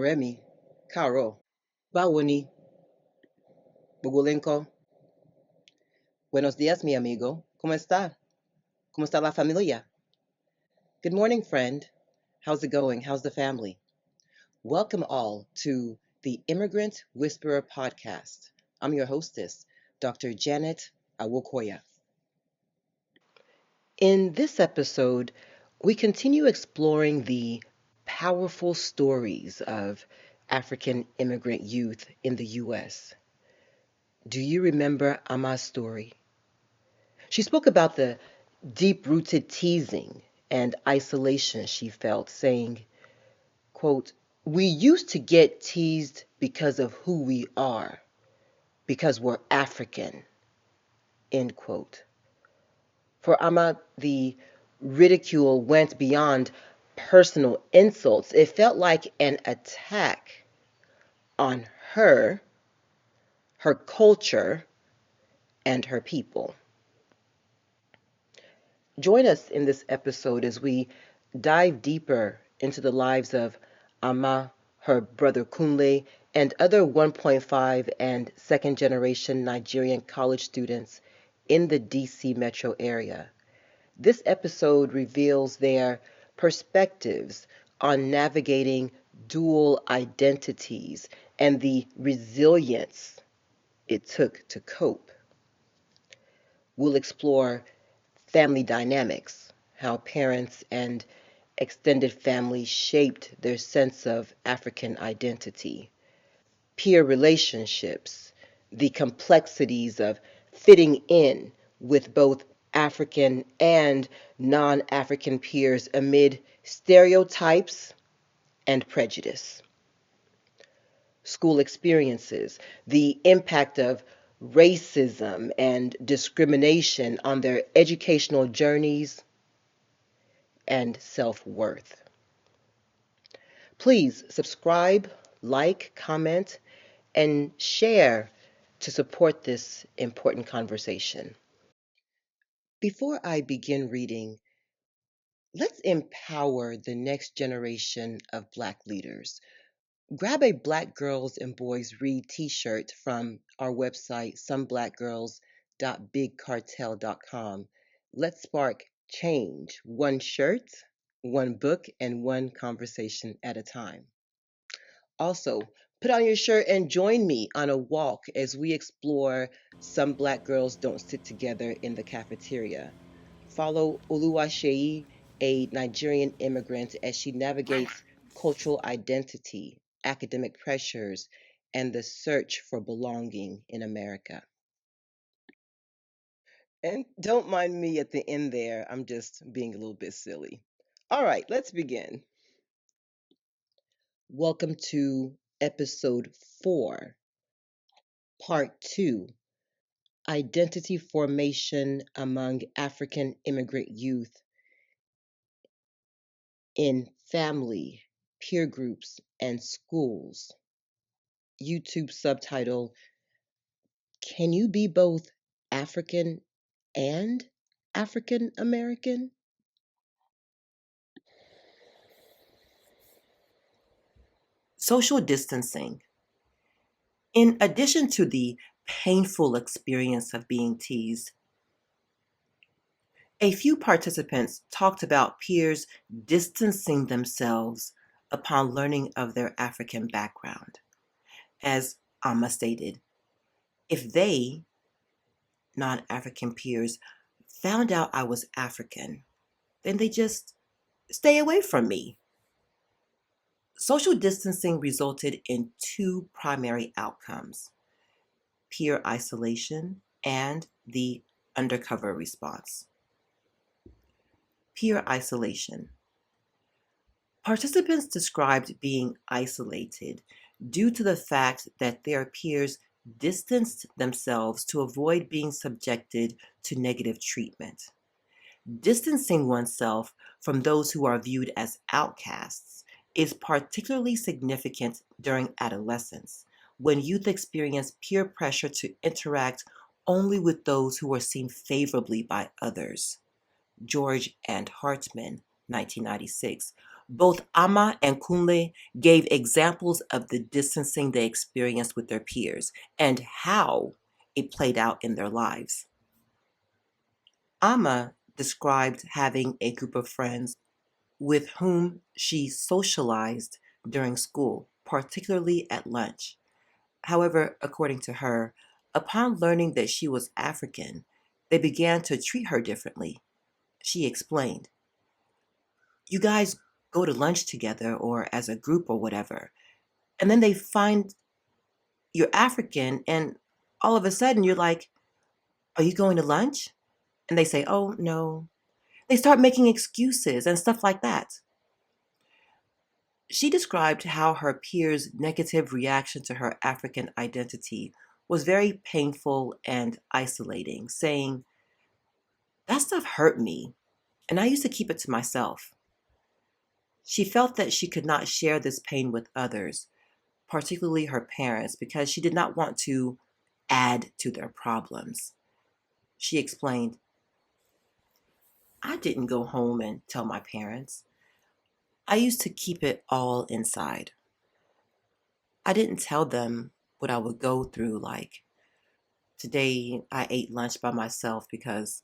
Oremi, Karo, Bawoni, Bugulenko. Buenos días, mi amigo. ¿Cómo está? ¿Cómo está la familia? Good morning, friend. How's it going? How's the family? Welcome all to the Immigrant Whisperer podcast. I'm your hostess, Dr. Janet Awokoya. In this episode, we continue exploring the powerful stories of African immigrant youth in the U.S. Do you remember Ama's story? She spoke about the deep-rooted teasing and isolation she felt, saying, quote, "We used to get teased because of who we are, because we're African," end quote. For Ama, the ridicule went beyond personal insults. It felt like an attack on her culture, and her people. Join us in this episode as we dive deeper into the lives of Ama, her brother Kunle, and other 1.5 and second generation Nigerian college students in the DC metro area. This episode reveals their perspectives on navigating dual identities and the resilience it took to cope. We'll explore family dynamics, how parents and extended family shaped their sense of African identity, peer relationships, the complexities of fitting in with both African and non African peers amid stereotypes and prejudice, school experiences, the impact of racism and discrimination on their educational journeys and self-worth. Please subscribe, like, comment, and share to support this important conversation. Before I begin reading, let's empower the next generation of Black leaders. Grab a Black Girls and Boys Read t-shirt from our website, someblackgirls.bigcartel.com. Let's spark change, one shirt, one book, and one conversation at a time. Also, put on your shirt and join me on a walk as we explore Some Black Girls Don't Sit Together in the Cafeteria. Follow Oluwaseyi, a Nigerian immigrant, as she navigates cultural identity, academic pressures, and the search for belonging in America. And don't mind me at the end there, I'm just being a little bit silly. All right, let's begin. Welcome to episode 4, part 2, Identity Formation Among African Immigrant Youth in Family, Peer Groups, and Schools. YouTube subtitle, Can You Be Both African and African American? Social distancing. In addition to the painful experience of being teased, a few participants talked about peers distancing themselves upon learning of their African background. As Amma stated, if they, non African peers, found out I was African, then they just stay away from me. Social distancing resulted in 2 primary outcomes: peer isolation and the undercover response. Peer isolation. Participants described being isolated due to the fact that their peers distanced themselves to avoid being subjected to negative treatment. Distancing oneself from those who are viewed as outcasts is particularly significant during adolescence, when youth experience peer pressure to interact only with those who are seen favorably by others. George and Hartman, 1996, Both Ama and Kunle gave examples of the distancing they experienced with their peers and how it played out in their lives. Ama described having a group of friends with whom she socialized during school, particularly at lunch. However, according to her, upon learning that she was African, they began to treat her differently. She explained, "You guys go to lunch together or as a group or whatever, and then they find you're African, and all of a sudden you're like, 'Are you going to lunch?' And they say, 'Oh, no.' They start making excuses and stuff like that." She described how her peers' negative reaction to her African identity was very painful and isolating, saying, "That stuff hurt me, and I used to keep it to myself." She felt that she could not share this pain with others, particularly her parents, because she did not want to add to their problems. She explained, "I didn't go home and tell my parents. I used to keep it all inside. I didn't tell them what I would go through, like today I ate lunch by myself because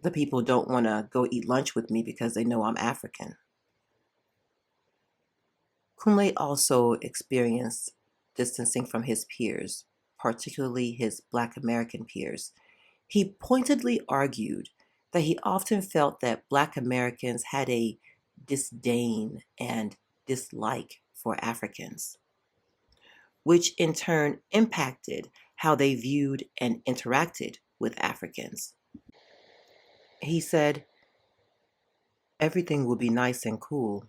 the people don't want to go eat lunch with me because they know I'm African." Kunle also experienced distancing from his peers, particularly his Black American peers. He pointedly argued that he often felt that Black Americans had a disdain and dislike for Africans, which in turn impacted how they viewed and interacted with Africans. He said, "Everything will be nice and cool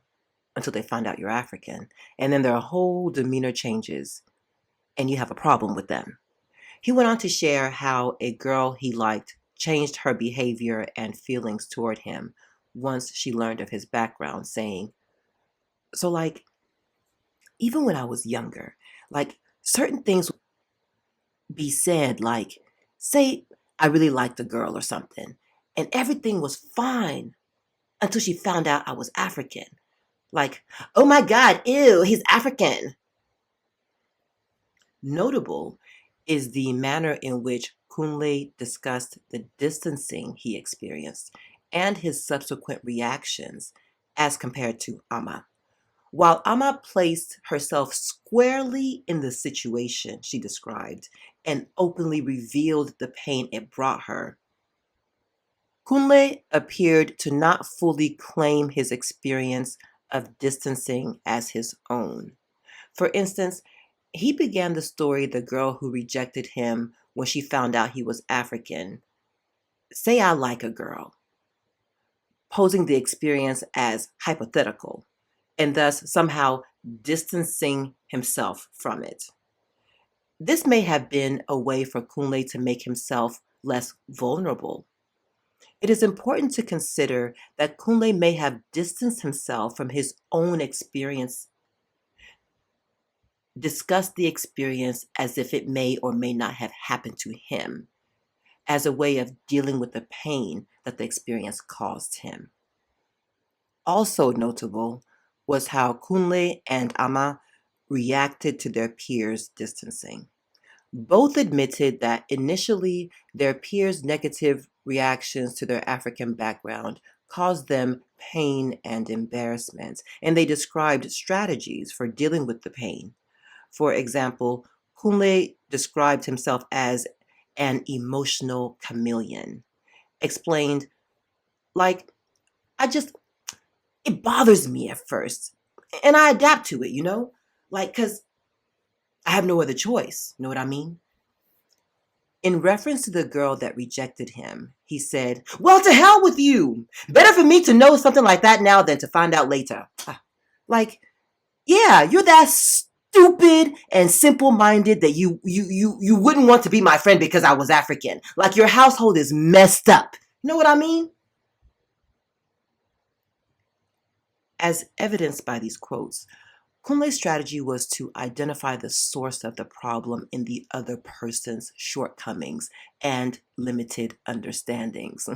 until they find out you're African, and then their whole demeanor changes, and you have a problem with them." He went on to share how a girl he liked changed her behavior and feelings toward him once she learned of his background, saying, "So, like, even when I was younger, like, certain things would be said, like, say I really liked a girl or something, and everything was fine until she found out I was African. Like, oh my God, ew, he's African." Notable is the manner in which Kunle discussed the distancing he experienced and his subsequent reactions as compared to Amma. While Amma placed herself squarely in the situation she described and openly revealed the pain it brought her, Kunle appeared to not fully claim his experience of distancing as his own. For instance, he began the story the girl who rejected him when she found out he was African. Say I like a girl, posing the experience as hypothetical, and thus somehow distancing himself from it. This may have been a way for Kunle to make himself less vulnerable. It is important to consider that Kunle may have distanced himself from his own experience, discussed the experience as if it may or may not have happened to him, as a way of dealing with the pain that the experience caused him. Also notable was how Kunle and Ama reacted to their peers' distancing. Both admitted that initially their peers' negative reactions to their African background caused them pain and embarrassment, and they described strategies for dealing with the pain. For example, Kunle described himself as an emotional chameleon, explained, like, I just, it bothers me at first, and I adapt to it, like, because I have no other choice. You know what I mean? In reference to the girl that rejected him, he said, "Well, to hell with you. Better for me to know something like that now than to find out later." Like, yeah, you're that stupid and simple-minded that you wouldn't want to be my friend because I was African. Like your household is messed up. You know what I mean? As evidenced by these quotes, Kunle's strategy was to identify the source of the problem in the other person's shortcomings and limited understandings.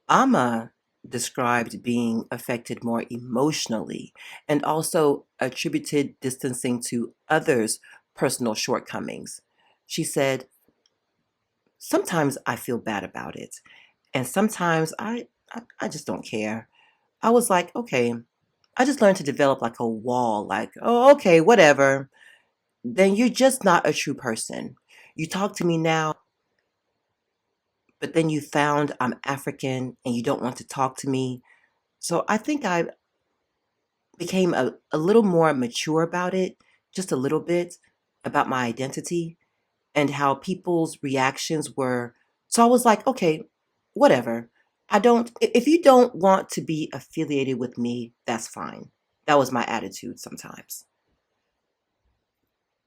Amma described being affected more emotionally and also attributed distancing to others' personal shortcomings. She said, sometimes I feel bad about it, and sometimes I just don't care. I was like, okay, I just learned to develop like a wall, like, oh, okay, whatever. Then you're just not a true person. You talk to me now, but then you found I'm African and you don't want to talk to me. So I think I became a little more mature about it, just a little bit, about my identity and how people's reactions were. So I was like, okay, whatever. If you don't want to be affiliated with me, that's fine. That was my attitude sometimes.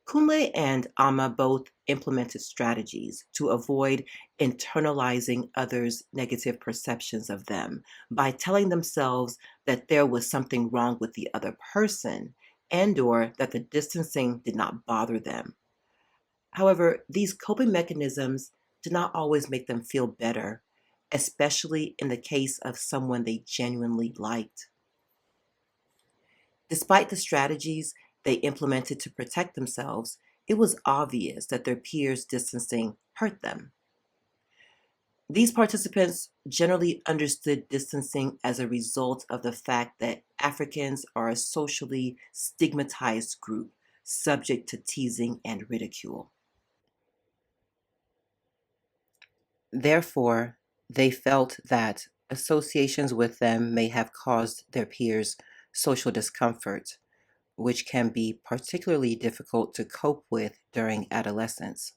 Kunle and Amma both implemented strategies to avoid internalizing others' negative perceptions of them by telling themselves that there was something wrong with the other person and or that the distancing did not bother them. However, these coping mechanisms did not always make them feel better, especially in the case of someone they genuinely liked. Despite the strategies they implemented to protect themselves, it was obvious that their peers' distancing hurt them. These participants generally understood distancing as a result of the fact that Africans are a socially stigmatized group subject to teasing and ridicule. Therefore, they felt that associations with them may have caused their peers social discomfort, which can be particularly difficult to cope with during adolescence.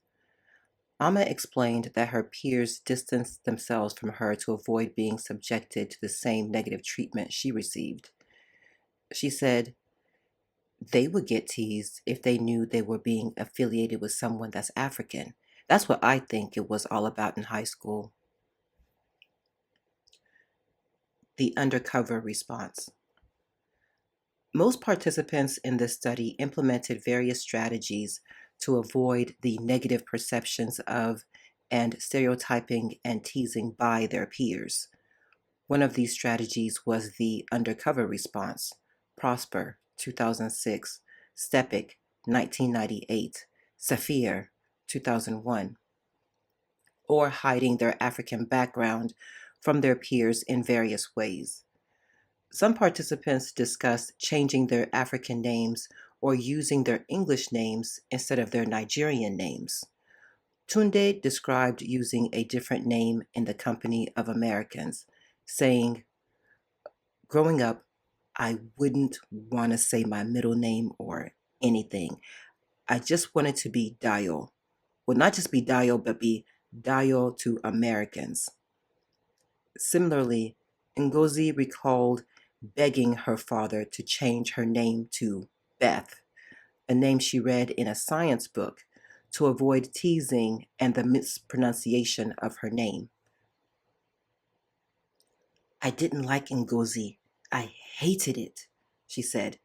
Amma explained that her peers distanced themselves from her to avoid being subjected to the same negative treatment she received. She said they would get teased if they knew they were being affiliated with someone that's African. That's what I think it was all about in high school. The undercover response. Most participants in this study implemented various strategies to avoid the negative perceptions of and stereotyping and teasing by their peers. One of these strategies was the undercover response, Prosper, 2006, Stepik, 1998, Saphir, 2001, or hiding their African background from their peers in various ways. Some participants discussed changing their African names or using their English names instead of their Nigerian names. Tunde described using a different name in the company of Americans, saying, growing up, I wouldn't want to say my middle name or anything. I just wanted to be Dio. Well, not just be Dio, but be Dio to Americans. Similarly, Ngozi recalled begging her father to change her name to Beth, a name she read in a science book, to avoid teasing and the mispronunciation of her name. I didn't like Ngozi. I hated it, she said.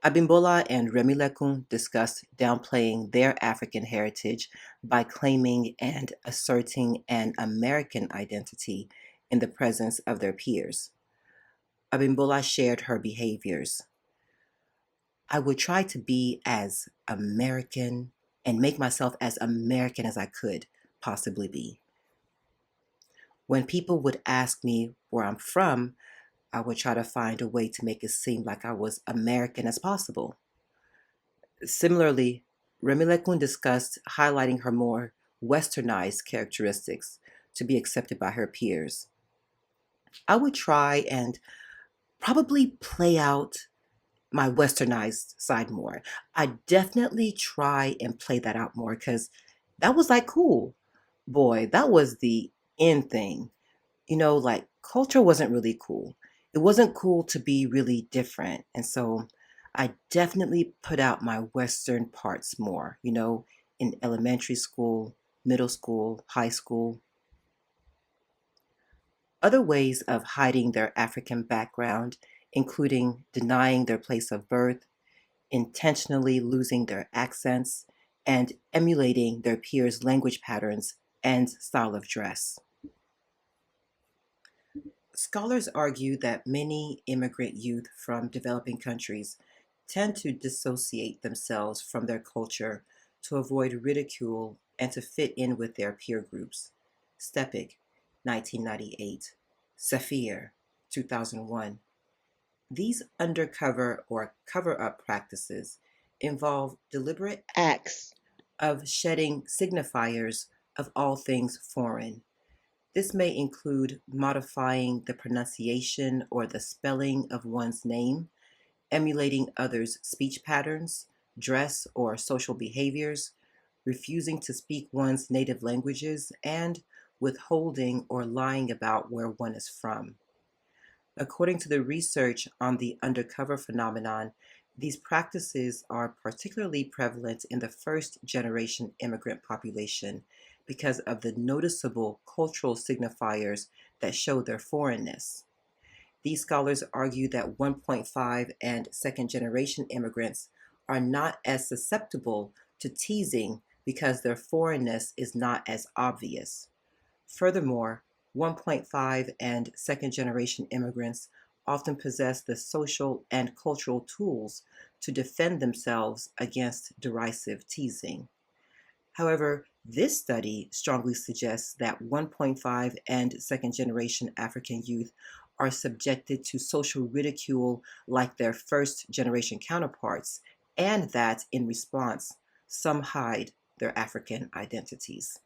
Abimbola and Remilekun discussed downplaying their African heritage by claiming and asserting an American identity in the presence of their peers. Abimbola shared her behaviors. I would try to be as American and make myself as American as I could possibly be. When people would ask me where I'm from, I would try to find a way to make it seem like I was American as possible. Similarly, Remilekun discussed highlighting her more westernized characteristics to be accepted by her peers. I would try and probably play out my westernized side more. I definitely try and play that out more because that was like cool. Boy, that was the in thing. Like culture wasn't really cool. It wasn't cool to be really different. And so I definitely put out my Western parts more, in elementary school, middle school, high school. Other ways of hiding their African background, including denying their place of birth, intentionally losing their accents, and emulating their peers' language patterns and style of dress. Scholars argue that many immigrant youth from developing countries tend to dissociate themselves from their culture to avoid ridicule and to fit in with their peer groups. Stepik, 1998. Safir, 2001. These undercover or cover up practices involve deliberate acts of shedding signifiers of all things foreign. This may include modifying the pronunciation or the spelling of one's name, emulating others' speech patterns, dress, or social behaviors, refusing to speak one's native languages, and withholding or lying about where one is from. According to the research on the undercover phenomenon, these practices are particularly prevalent in the first generation immigrant population because of the noticeable cultural signifiers that show their foreignness. These scholars argue that 1.5 and second generation immigrants are not as susceptible to teasing because their foreignness is not as obvious. Furthermore, 1.5 and second generation immigrants often possess the social and cultural tools to defend themselves against derisive teasing. However, this study strongly suggests that 1.5 and second generation African youth are subjected to social ridicule like their first generation counterparts, and that in response, some hide their African identities.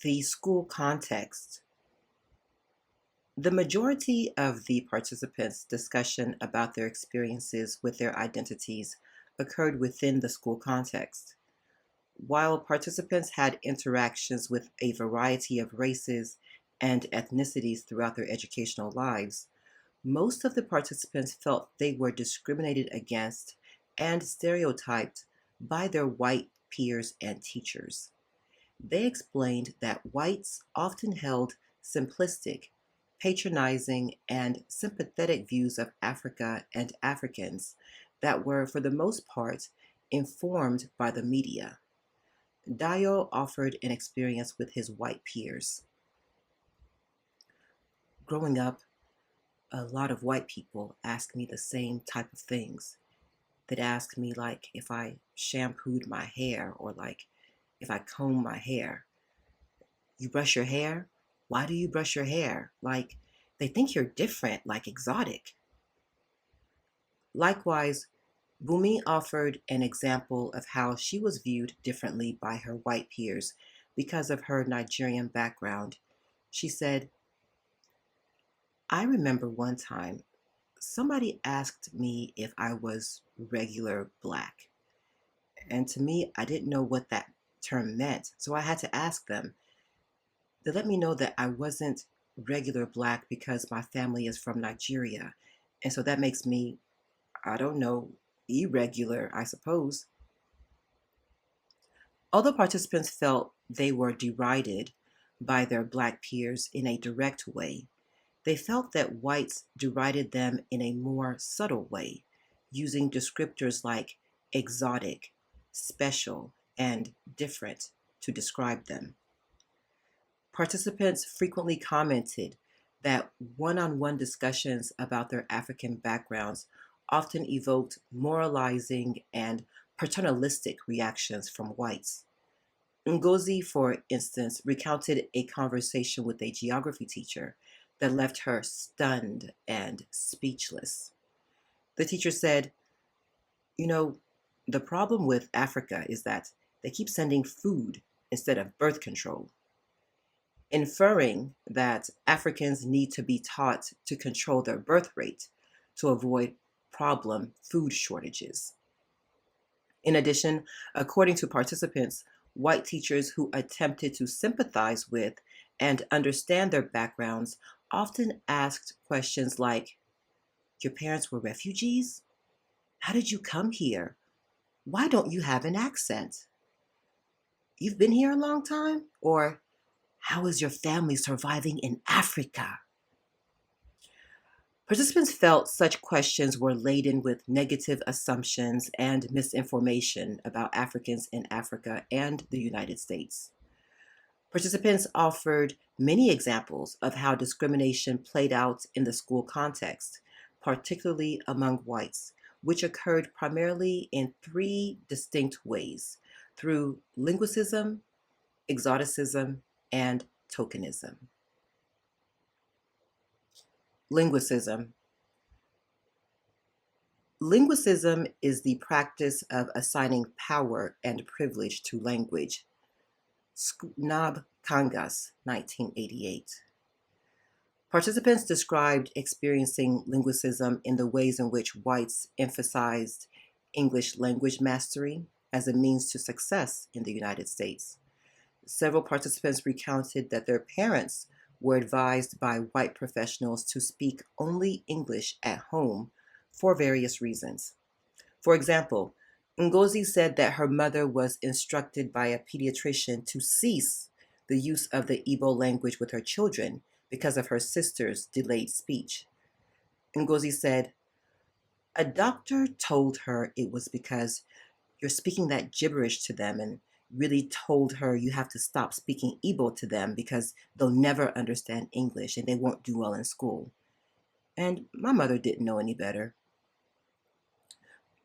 The school context. The majority of the participants' discussion about their experiences with their identities occurred within the school context. While participants had interactions with a variety of races and ethnicities throughout their educational lives, most of the participants felt they were discriminated against and stereotyped by their white peers and teachers. They explained that whites often held simplistic, patronizing, and sympathetic views of Africa and Africans that were, for the most part, informed by the media. Dio offered an experience with his white peers. Growing up, a lot of white people asked me the same type of things. They'd ask me, like, if I shampooed my hair or, like, if I comb my hair. You brush your hair? Why do you brush your hair? Like, they think you're different, like exotic. Likewise, Bumi offered an example of how she was viewed differently by her white peers because of her Nigerian background. She said, I remember one time somebody asked me if I was regular black. And to me, I didn't know what that term meant, so I had to ask them. They let me know that I wasn't regular black because my family is from Nigeria. And so that makes me, I don't know, irregular, I suppose. Although participants felt they were derided by their black peers in a direct way, they felt that whites derided them in a more subtle way, using descriptors like exotic, special, and different to describe them. Participants frequently commented that one-on-one discussions about their African backgrounds often evoked moralizing and paternalistic reactions from whites. Ngozi, for instance, recounted a conversation with a geography teacher that left her stunned and speechless. The teacher said, You know, the problem with Africa is that they keep sending food instead of birth control, inferring that Africans need to be taught to control their birth rate to avoid problem food shortages. In addition, according to participants, white teachers who attempted to sympathize with and understand their backgrounds often asked questions like, Your parents were refugees? How did you come here? Why don't you have an accent? You've been here a long time? Or how is your family surviving in Africa? Participants felt such questions were laden with negative assumptions and misinformation about Africans in Africa and the United States. Participants offered many examples of how discrimination played out in the school context, particularly among whites, which occurred primarily in three distinct ways: through linguicism, exoticism, and tokenism. Linguicism. Linguicism is the practice of assigning power and privilege to language. Sknab Kangas, 1988. Participants described experiencing linguicism in the ways in which whites emphasized English language mastery as a means to success in the United States. Several participants recounted that their parents were advised by white professionals to speak only English at home for various reasons. For example, Ngozi said that her mother was instructed by a pediatrician to cease the use of the Igbo language with her children because of her sister's delayed speech. Ngozi said, "A doctor told her it was because you're speaking that gibberish to them, and really told her you have to stop speaking Igbo to them because they'll never understand English and they won't do well in school." And my mother didn't know any better.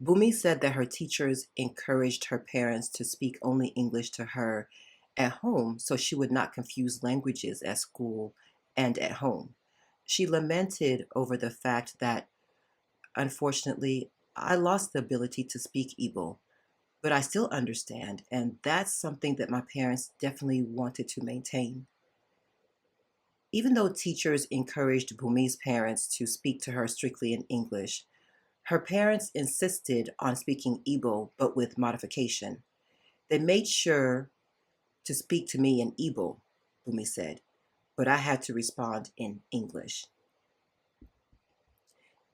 Bumi said that her teachers encouraged her parents to speak only English to her at home so she would not confuse languages at school and at home. She lamented over the fact that, unfortunately, I lost the ability to speak Igbo, but I still understand, and that's something that my parents definitely wanted to maintain. Even though teachers encouraged Bumi's parents to speak to her strictly in English, her parents insisted on speaking Igbo, but with modification. They made sure to speak to me in Igbo, Bumi said, but I had to respond in English.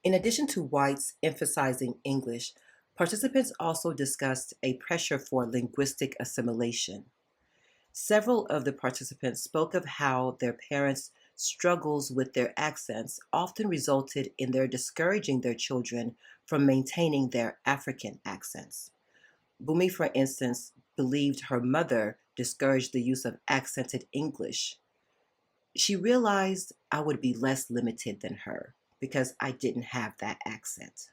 In addition to whites emphasizing English, participants also discussed a pressure for linguistic assimilation. Several of the participants spoke of how their parents' struggles with their accents often resulted in their discouraging their children from maintaining their African accents. Bumi, for instance, believed her mother discouraged the use of accented English. She realized I would be less limited than her because I didn't have that accent.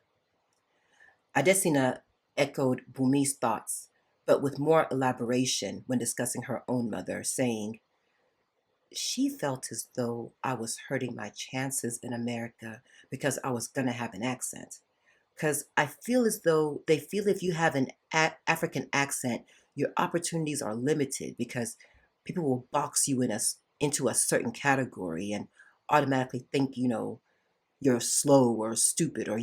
Adesina echoed Bumi's thoughts, but with more elaboration when discussing her own mother, saying, "She felt as though I was hurting my chances in America because I was going to have an accent. Because I feel as though they feel if you have an African accent, your opportunities are limited because people will box you into a certain category and automatically think, you're slow or stupid or,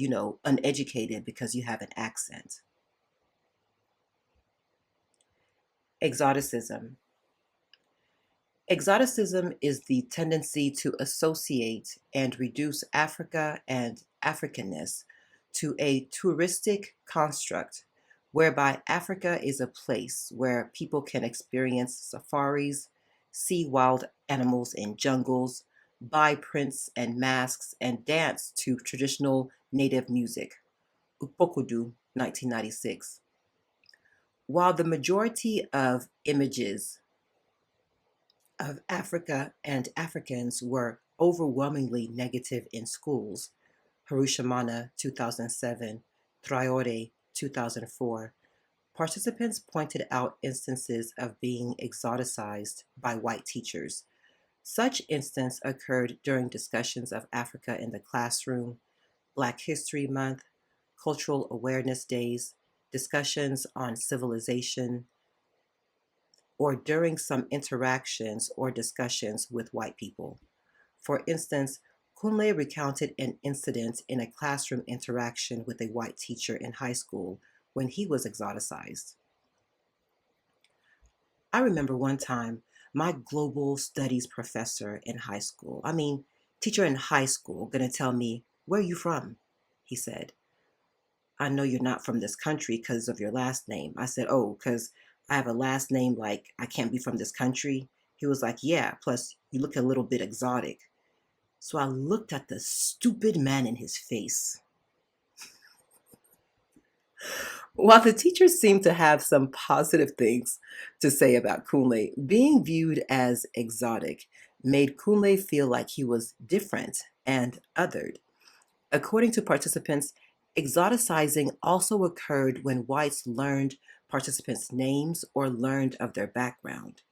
uneducated because you have an accent." Exoticism. Exoticism is the tendency to associate and reduce Africa and Africanness to a touristic construct whereby Africa is a place where people can experience safaris, see wild animals in jungles, buy prints and masks, and dance to traditional native music. Upokudu, 1996. While the majority of images of Africa and Africans were overwhelmingly negative in schools, Harushimana, 2007, Traore, 2004, participants pointed out instances of being exoticized by white teachers. Such instance occurred during discussions of Africa in the classroom, Black History Month, Cultural Awareness Days, discussions on civilization, or during some interactions or discussions with white people. For instance, Kunle recounted an incident in a classroom interaction with a white teacher in high school when he was exoticized. I remember one time my global studies professor in high school, teacher in high school, gonna tell me, "Where are you from?" He said, "I know you're not from this country because of your last name." I said, "Oh, because I have a last name like I can't be from this country." He was like, "Yeah, plus you look a little bit exotic." So I looked at the stupid man in his face. While the teacher seemed to have some positive things to say about Kunle being viewed as exotic made Kunle feel like he was different and othered. According to participants, exoticizing also occurred when whites learned participants' names or learned of their background.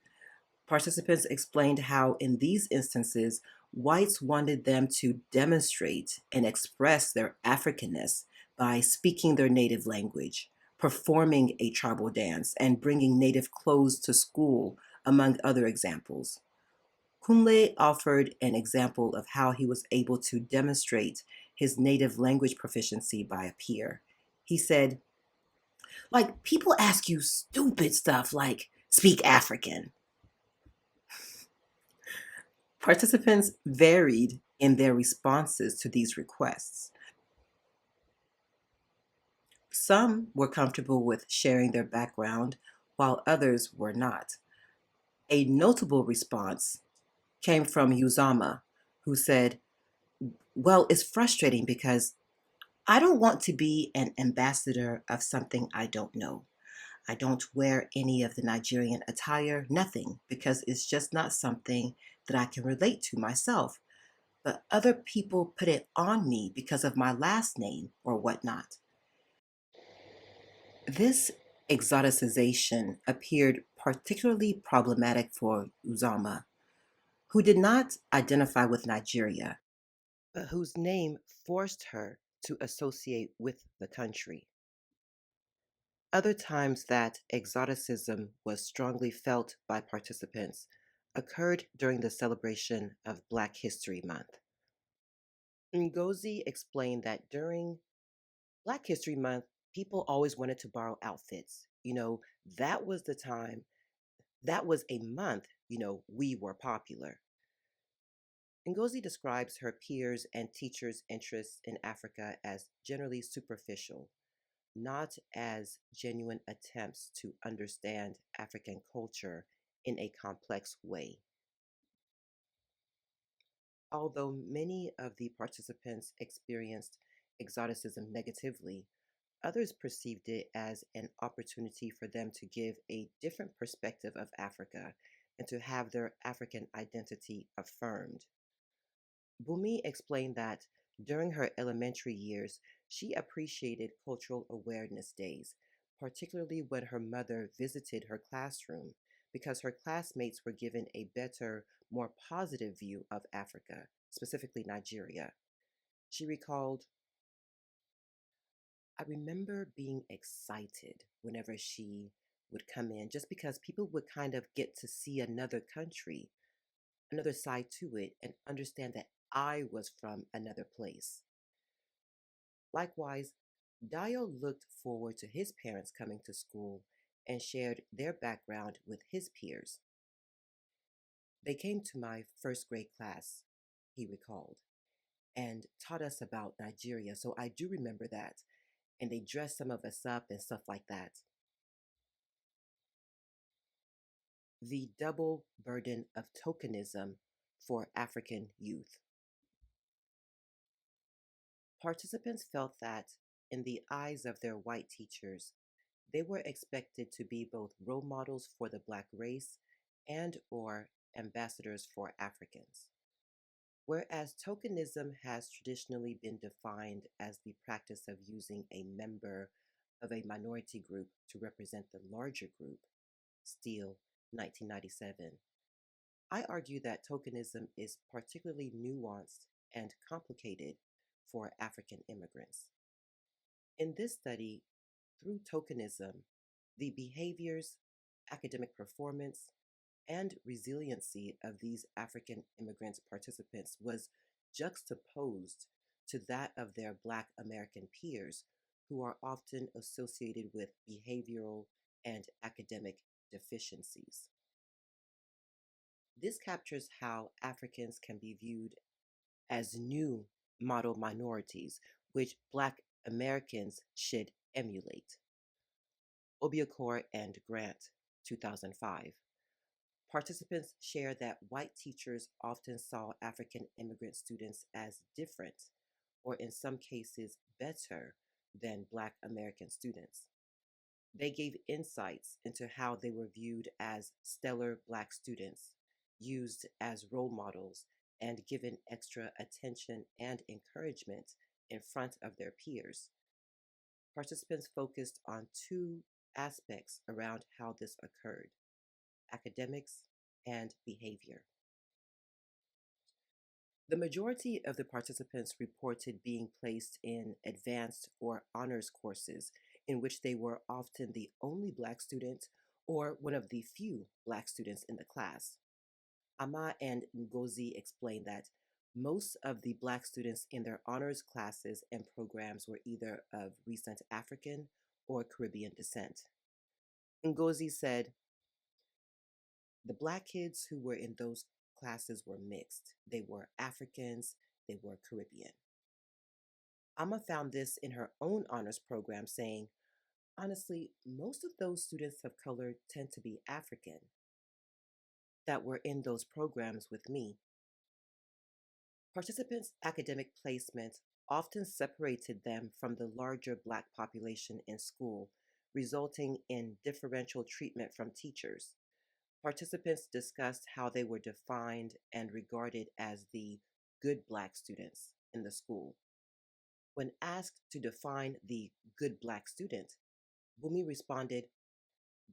Participants explained how, in these instances, whites wanted them to demonstrate and express their Africanness by speaking their native language, performing a tribal dance, and bringing native clothes to school, among other examples. Kunle offered an example of how he was able to demonstrate his native language proficiency by a peer. He said, like, people ask you stupid stuff like, speak African. Participants varied in their responses to these requests. Some were comfortable with sharing their background, while others were not. A notable response came from Uzama, who said, well, it's frustrating because I don't want to be an ambassador of something I don't know. I don't wear any of the Nigerian attire, nothing, because it's just not something that I can relate to myself. But other people put it on me because of my last name or whatnot. This exoticization appeared particularly problematic for Uzama, who did not identify with Nigeria, but whose name forced her to associate with the country. Other times that exoticism was strongly felt by participants occurred during the celebration of Black History Month. Ngozi explained that during Black History Month, people always wanted to borrow outfits. That was the time, that was a month, we were popular. Ngozi describes her peers' and teachers' interests in Africa as generally superficial, not as genuine attempts to understand African culture in a complex way. Although many of the participants experienced exoticism negatively, others perceived it as an opportunity for them to give a different perspective of Africa and to have their African identity affirmed. Bumi explained that during her elementary years, she appreciated cultural awareness days, particularly when her mother visited her classroom, because her classmates were given a better, more positive view of Africa, specifically Nigeria. She recalled, I remember being excited whenever she would come in, just because people would kind of get to see another country, another side to it, and understand that I was from another place. Likewise, Dio looked forward to his parents coming to school and shared their background with his peers. They came to my first grade class, he recalled, and taught us about Nigeria, so I do remember that. And they dressed some of us up and stuff like that. The double burden of tokenism for African youth. Participants felt that, in the eyes of their white teachers, they were expected to be both role models for the Black race and or ambassadors for Africans. Whereas tokenism has traditionally been defined as the practice of using a member of a minority group to represent the larger group, Steele, 1997, I argue that tokenism is particularly nuanced and complicated for African immigrants. In this study, through tokenism, the behaviors, academic performance, and resiliency of these African immigrant participants was juxtaposed to that of their Black American peers, who are often associated with behavioral and academic deficiencies. This captures how Africans can be viewed as new model minorities, which Black Americans should emulate. Obiakor and Grant, 2005. Participants share that white teachers often saw African immigrant students as different, or in some cases better, than Black American students. They gave insights into how they were viewed as stellar Black students, used as role models and given extra attention and encouragement in front of their peers. Participants focused on two aspects around how this occurred: academics and behavior. The majority of the participants reported being placed in advanced or honors courses in which they were often the only Black student or one of the few Black students in the class. Ama and Ngozi explained that most of the Black students in their honors classes and programs were either of recent African or Caribbean descent. Ngozi said, the Black kids who were in those classes were mixed. They were Africans, they were Caribbean. Amma found this in her own honors program, saying, honestly, most of those students of color tend to be African that were in those programs with me. Participants' academic placement often separated them from the larger Black population in school, resulting in differential treatment from teachers. Participants discussed how they were defined and regarded as the good Black students in the school. When asked to define the good Black student, Bumi responded,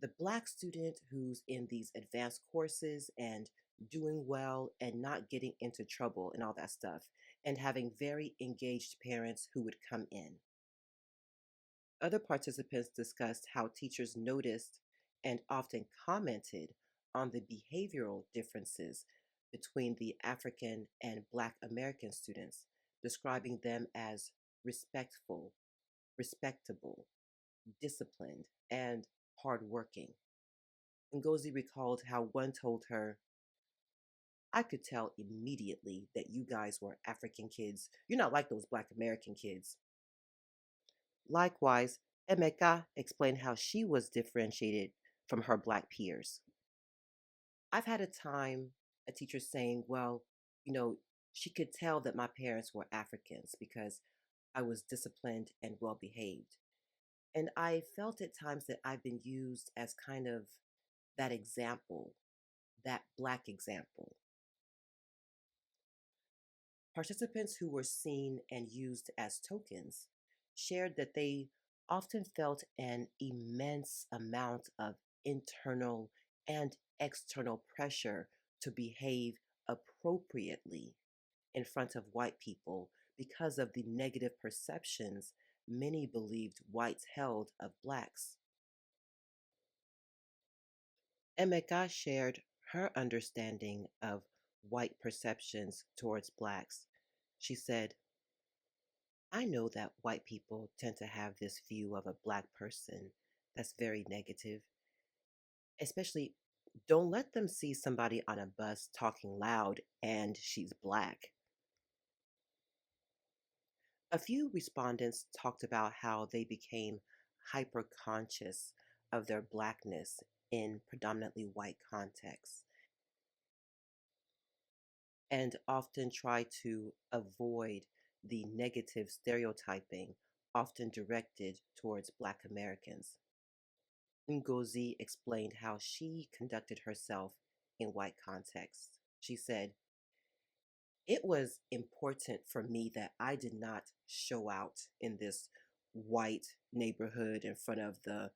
the Black student who's in these advanced courses and doing well and not getting into trouble and all that stuff, and having very engaged parents who would come in. Other participants discussed how teachers noticed and often commented on the behavioral differences between the African and Black American students, describing them as respectful, respectable, disciplined, and hardworking. Ngozi recalled how one told her, I could tell immediately that you guys were African kids. You're not like those Black American kids. Likewise, Emeka explained how she was differentiated from her Black peers. I've had a teacher saying, well, she could tell that my parents were Africans because I was disciplined and well behaved. And I felt at times that I've been used as kind of that example, that Black example. Participants who were seen and used as tokens shared that they often felt an immense amount of internal and external pressure to behave appropriately in front of white people because of the negative perceptions many believed whites held of Blacks. Emeka shared her understanding of white perceptions towards Blacks. She said, I know that white people tend to have this view of a Black person that's very negative, especially don't let them see somebody on a bus talking loud and she's Black. A few respondents talked about how they became hyper conscious of their Blackness in predominantly white contexts and often try to avoid the negative stereotyping often directed towards Black Americans. Ngozi explained how she conducted herself in white contexts. She said, it was important for me that I did not show out in this white neighborhood in front of the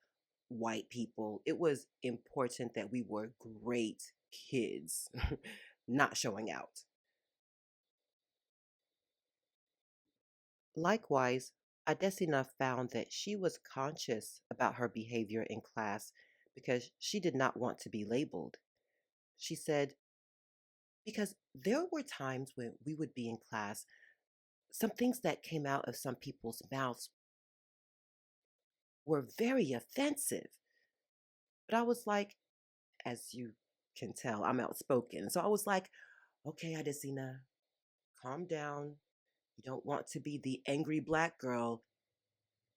white people. It was important that we were great kids, not showing out. Likewise, Adesina found that she was conscious about her behavior in class because she did not want to be labeled. She said, because there were times when we would be in class, some things that came out of some people's mouths were very offensive. But I was like, as you can tell, I'm outspoken. So I was like, okay, Adesina, calm down. You don't want to be the angry Black girl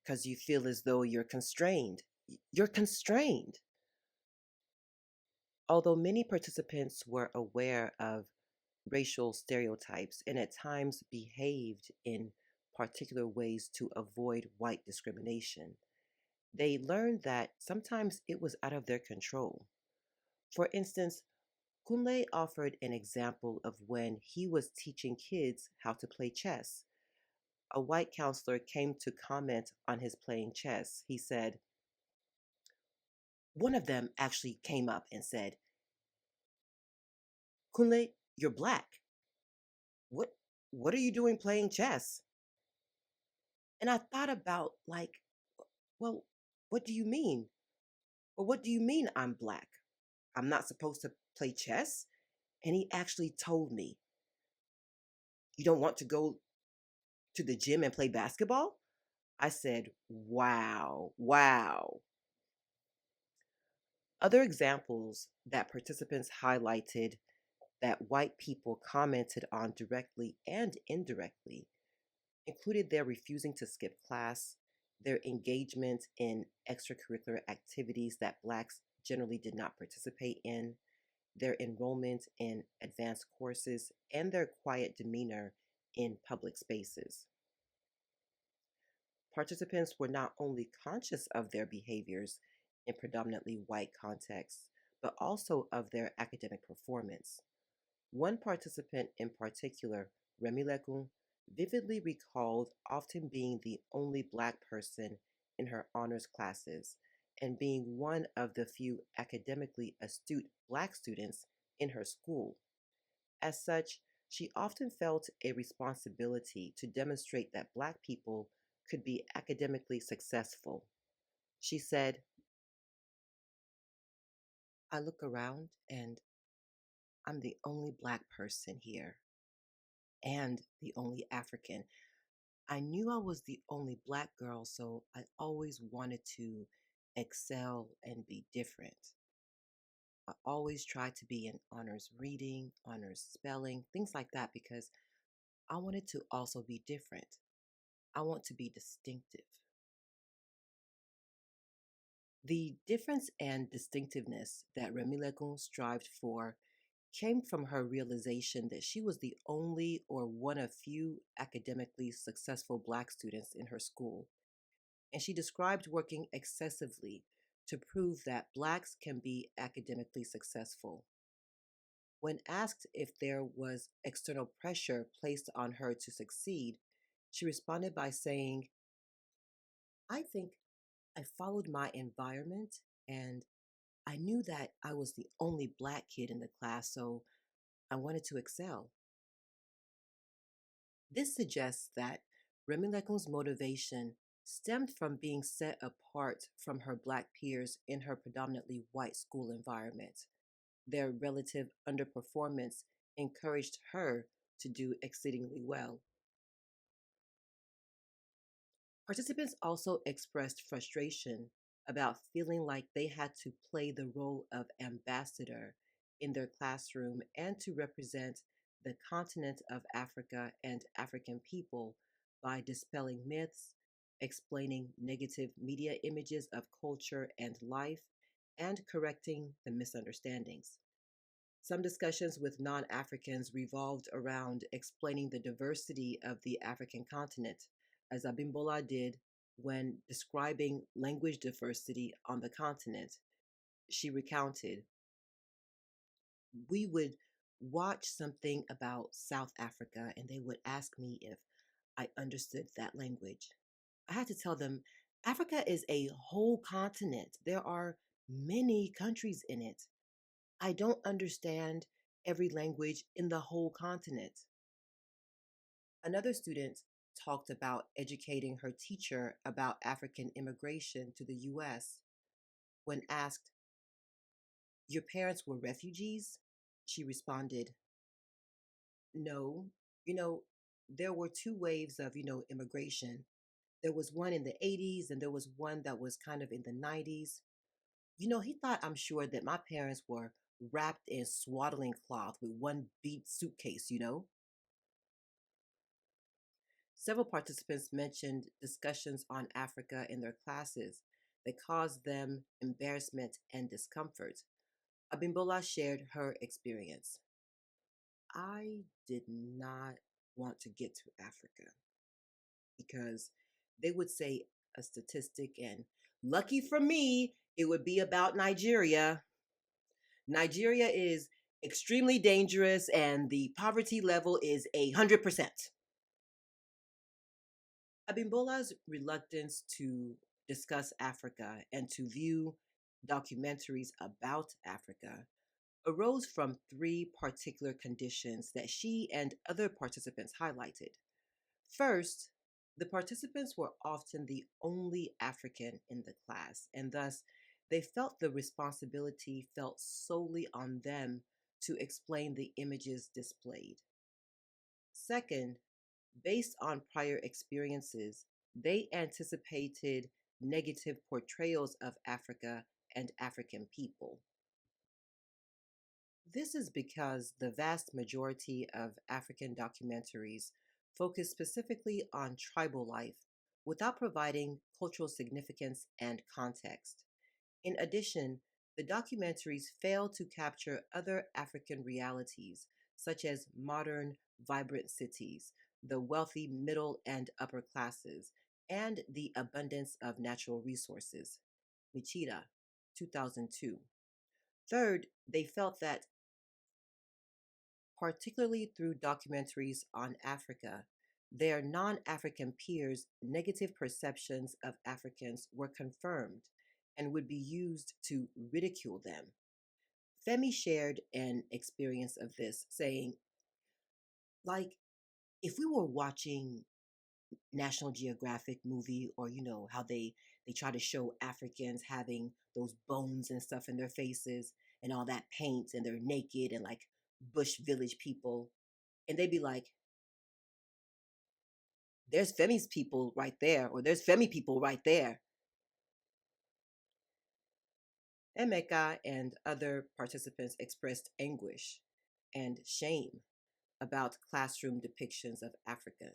because you feel as though you're constrained. You're constrained. Although many participants were aware of racial stereotypes and at times behaved in particular ways to avoid white discrimination, they learned that sometimes it was out of their control. For instance, Kunle offered an example of when he was teaching kids how to play chess. A white counselor came to comment on his playing chess. He said, one of them actually came up and said, Kunle, you're black. What what are you doing playing chess? And I thought about like, well, what do you mean? Well, what do you mean I'm black? I'm not supposed to play chess? And he actually told me, you don't want to go to the gym and play basketball? I said, wow, wow. Other examples that participants highlighted that white people commented on directly and indirectly included their refusing to skip class, their engagement in extracurricular activities that Blacks generally did not participate in, their enrollment in advanced courses, and their quiet demeanor in public spaces. Participants were not only conscious of their behaviors in predominantly white contexts, but also of their academic performance. One participant in particular, Remilekun, vividly recalled often being the only Black person in her honors classes and being one of the few academically astute Black students in her school. As such, she often felt a responsibility to demonstrate that Black people could be academically successful. She said, I look around and I'm the only Black person here and the only African. I knew I was the only Black girl, so I always wanted to excel and be different. I always tried to be in honors reading, honors spelling, things like that, because I wanted to also be different. I want to be distinctive. The difference and distinctiveness that Remilekun strived for came from her realization that she was the only or one of few academically successful Black students in her school. And she described working excessively to prove that Blacks can be academically successful. When asked if there was external pressure placed on her to succeed, she responded by saying, I think I followed my environment and I knew that I was the only Black kid in the class, so I wanted to excel. This suggests that Remilekun's motivation stemmed from being set apart from her Black peers in her predominantly white school environment. Their relative underperformance encouraged her to do exceedingly well. Participants also expressed frustration about feeling like they had to play the role of ambassador in their classroom and to represent the continent of Africa and African people by dispelling myths, explaining negative media images of culture and life, and correcting the misunderstandings. Some discussions with non Africans revolved around explaining the diversity of the African continent, as Abimbola did when describing language diversity on the continent. She recounted, we would watch something about South Africa and they would ask me if I understood that language. I had to tell them Africa is a whole continent. There are many countries in it. I don't understand every language in the whole continent. Another student talked about educating her teacher about African immigration to the US. When asked, your parents were refugees? She responded, no. You know, there were two waves of, immigration. There was one in the 80s and there was one that was kind of in the 90s. He thought, I'm sure, that my parents were wrapped in swaddling cloth with one beat suitcase. Several participants mentioned discussions on Africa in their classes that caused them embarrassment and discomfort. Abimbola shared her experience. I did not want to get to Africa because they would say a statistic, and lucky for me, it would be about Nigeria. Nigeria is extremely dangerous, and the poverty level is 100%. Abimbola's reluctance to discuss Africa and to view documentaries about Africa arose from three particular conditions that she and other participants highlighted. First, the participants were often the only African in the class, and thus they felt the responsibility felt solely on them to explain the images displayed. Second, based on prior experiences, they anticipated negative portrayals of Africa and African people. This is because the vast majority of African documentaries focus specifically on tribal life without providing cultural significance and context. In addition, the documentaries fail to capture other African realities, such as modern, vibrant cities, the wealthy middle and upper classes, and the abundance of natural resources. Michira, 2002. Third, they felt that particularly through documentaries on Africa, their non African peers' negative perceptions of Africans were confirmed and would be used to ridicule them. Femi shared an experience of this, saying, like, if we were watching National Geographic movie, or how they try to show Africans having those bones and stuff in their faces and all that paint, and they're naked and like bush village people, and they'd be like, there's Femi's people right there, or there's Femi people right there. Emeka and other participants expressed anguish and shame about classroom depictions of Africa,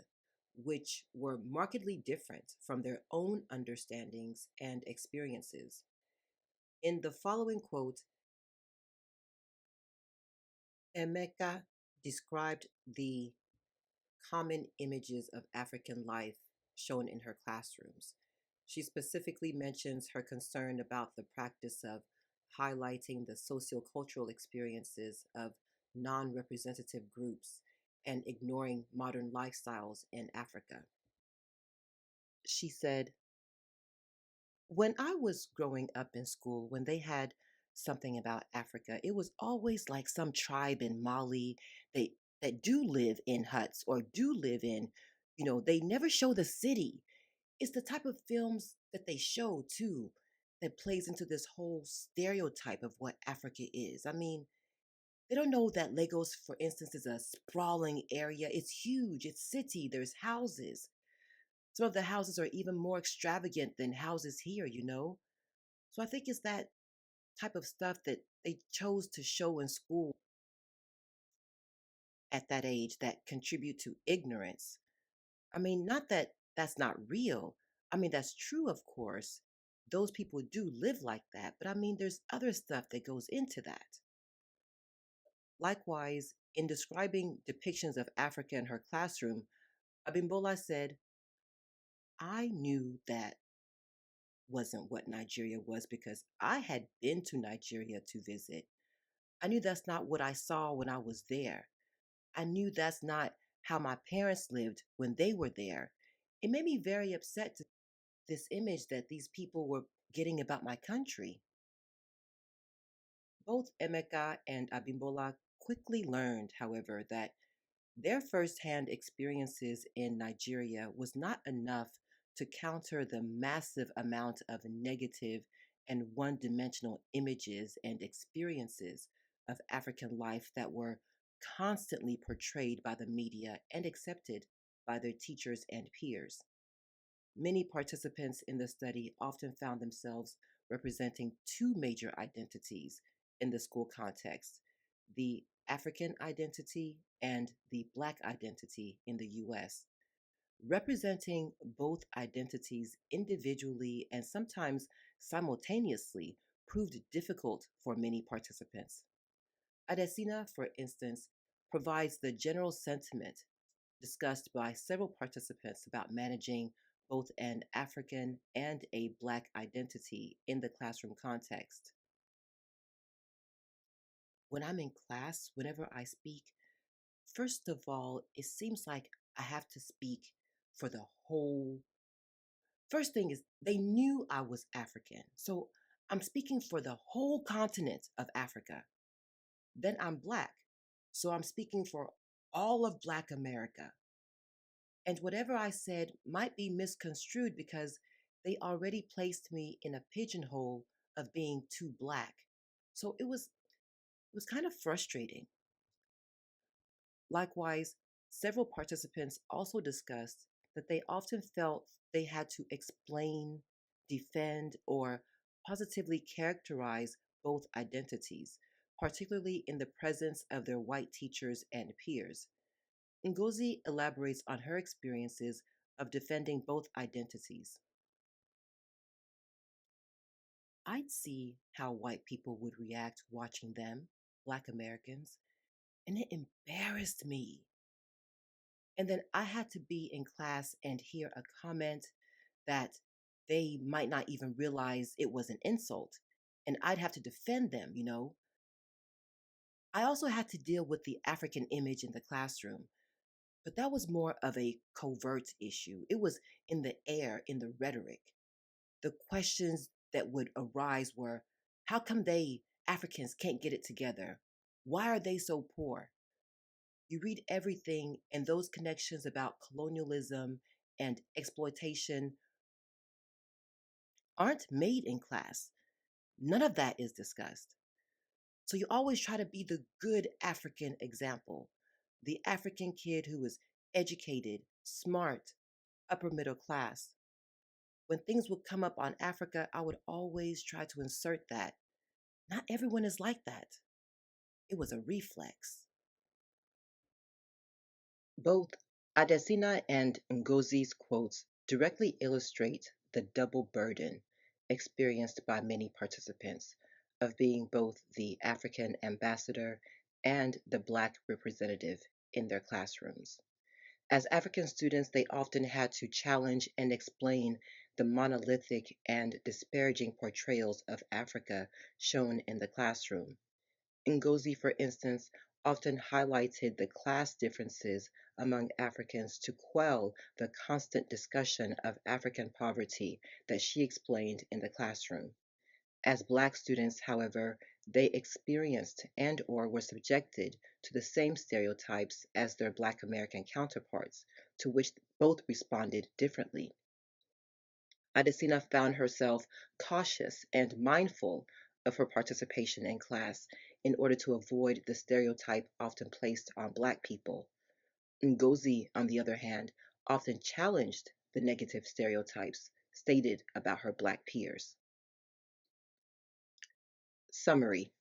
which were markedly different from their own understandings and experiences. In the following quote, Emeka described the common images of African life shown in her classrooms. She specifically mentions her concern about the practice of highlighting the sociocultural experiences of non representative groups and ignoring modern lifestyles in Africa. She said, when I was growing up in school, when they had something about Africa, it was always like some tribe in Mali they that do live in huts or do live in, they never show the city. It's the type of films that they show too that plays into this whole stereotype of what Africa is. I mean, they don't know that Lagos, for instance, is a sprawling area. It's huge, it's city, there's houses. Some of the houses are even more extravagant than houses here. So I think it's that type of stuff that they chose to show in school at that age that contribute to ignorance. I mean, not that that's not real. I mean, that's true, of course. Those people do live like that, but I mean, there's other stuff that goes into that. Likewise, in describing depictions of Africa in her classroom, Abimbola said, I knew that wasn't what Nigeria was because I had been to Nigeria to visit. I knew that's not what I saw when I was there. I knew that's not how my parents lived when they were there. It made me very upset to this image that these people were getting about my country. Both Emeka and Abimbola quickly learned, however, that their firsthand experiences in Nigeria was not enough to counter the massive amount of negative and one dimensional images and experiences of African life that were constantly portrayed by the media and accepted by their teachers and peers. Many participants in the study often found themselves representing two major identities in the school context: the African identity and the Black identity in the US. Representing both identities individually and sometimes simultaneously proved difficult for many participants. Adesina, for instance, provides the general sentiment discussed by several participants about managing both an African and a Black identity in the classroom context. When I'm in class, whenever I speak, first of all, it seems like I have to speak for the whole. First thing is, they knew I was African. So I'm speaking for the whole continent of Africa. Then I'm Black. So I'm speaking for all of Black America. And whatever I said might be misconstrued because they already placed me in a pigeonhole of being too Black. So it was kind of frustrating. Likewise, several participants also discussed that they often felt they had to explain, defend, or positively characterize both identities, particularly in the presence of their white teachers and peers. Ngozi elaborates on her experiences of defending both identities. I'd see how white people would react watching them, Black Americans, and it embarrassed me. And then I had to be in class and hear a comment that they might not even realize it was an insult. And I'd have to defend them. I also had to deal with the African image in the classroom, but that was more of a covert issue. It was in the air, in the rhetoric. The questions that would arise were, how come they, Africans, can't get it together? Why are they so poor? You read everything, and those connections about colonialism and exploitation aren't made in class. None of that is discussed. So you always try to be the good African example, the African kid who is educated, smart, upper middle class. When things would come up on Africa, I would always try to insert that. Not everyone is like that. It was a reflex. Both Adesina and Ngozi's quotes directly illustrate the double burden experienced by many participants of being both the African ambassador and the Black representative in their classrooms. As African students, they often had to challenge and explain the monolithic and disparaging portrayals of Africa shown in the classroom. Ngozi, for instance, often highlighted the class differences among Africans to quell the constant discussion of African poverty that she explained in the classroom. As Black students, however, they experienced and or were subjected to the same stereotypes as their Black American counterparts, to which both responded differently. Adesina found herself cautious and mindful of her participation in class in order to avoid the stereotype often placed on Black people. Ngozi, on the other hand, often challenged the negative stereotypes stated about her Black peers. Summary.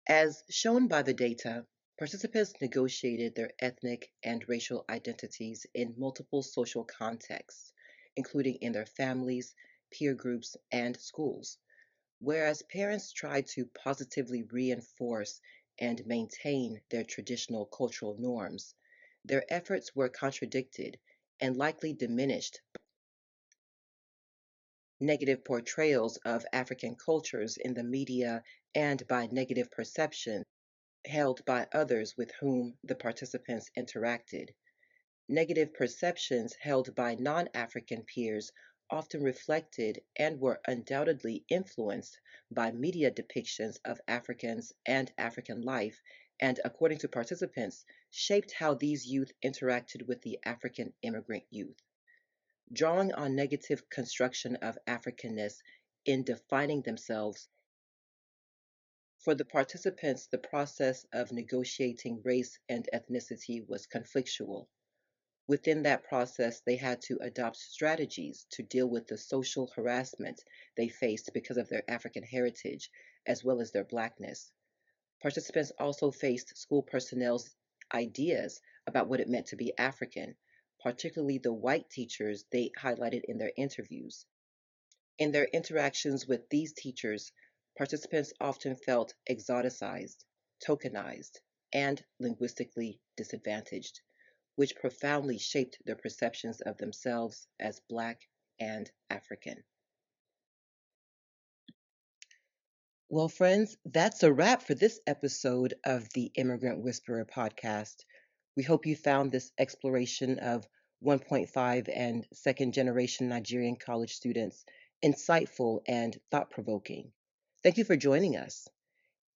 As shown by the data, participants negotiated their ethnic and racial identities in multiple social contexts, including in their families, peer groups, and schools. Whereas parents tried to positively reinforce and maintain their traditional cultural norms, their efforts were contradicted and likely diminished by negative portrayals of African cultures in the media and by negative perceptions held by others with whom the participants interacted. Negative perceptions held by non African peers often reflected and were undoubtedly influenced by media depictions of Africans and African life, and according to participants, shaped how these youth interacted with the African immigrant youth. Drawing on negative construction of Africanness in defining themselves, for the participants, the process of negotiating race and ethnicity was conflictual. Within that process, they had to adopt strategies to deal with the social harassment they faced because of their African heritage, as well as their Blackness. Participants also faced school personnel's ideas about what it meant to be African, particularly the white teachers they highlighted in their interviews. In their interactions with these teachers, participants often felt exoticized, tokenized, and linguistically disadvantaged, which profoundly shaped their perceptions of themselves as Black and African. Well, friends, that's a wrap for this episode of the Immigrant Whisperer podcast. We hope you found this exploration of 1.5 and second generation Nigerian college students insightful and thought provoking. Thank you for joining us.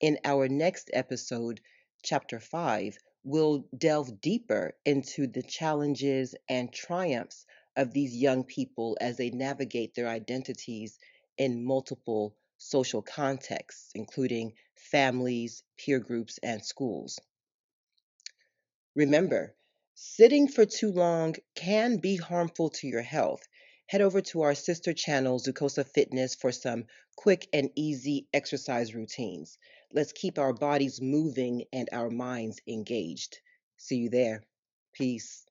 In our next episode, Chapter 5, we'll delve deeper into the challenges and triumphs of these young people as they navigate their identities in multiple social contexts, including families, peer groups, and schools. Remember, sitting for too long can be harmful to your health. Head over to our sister channel, Zucosa Fitness, for some quick and easy exercise routines. Let's keep our bodies moving and our minds engaged. See you there. Peace.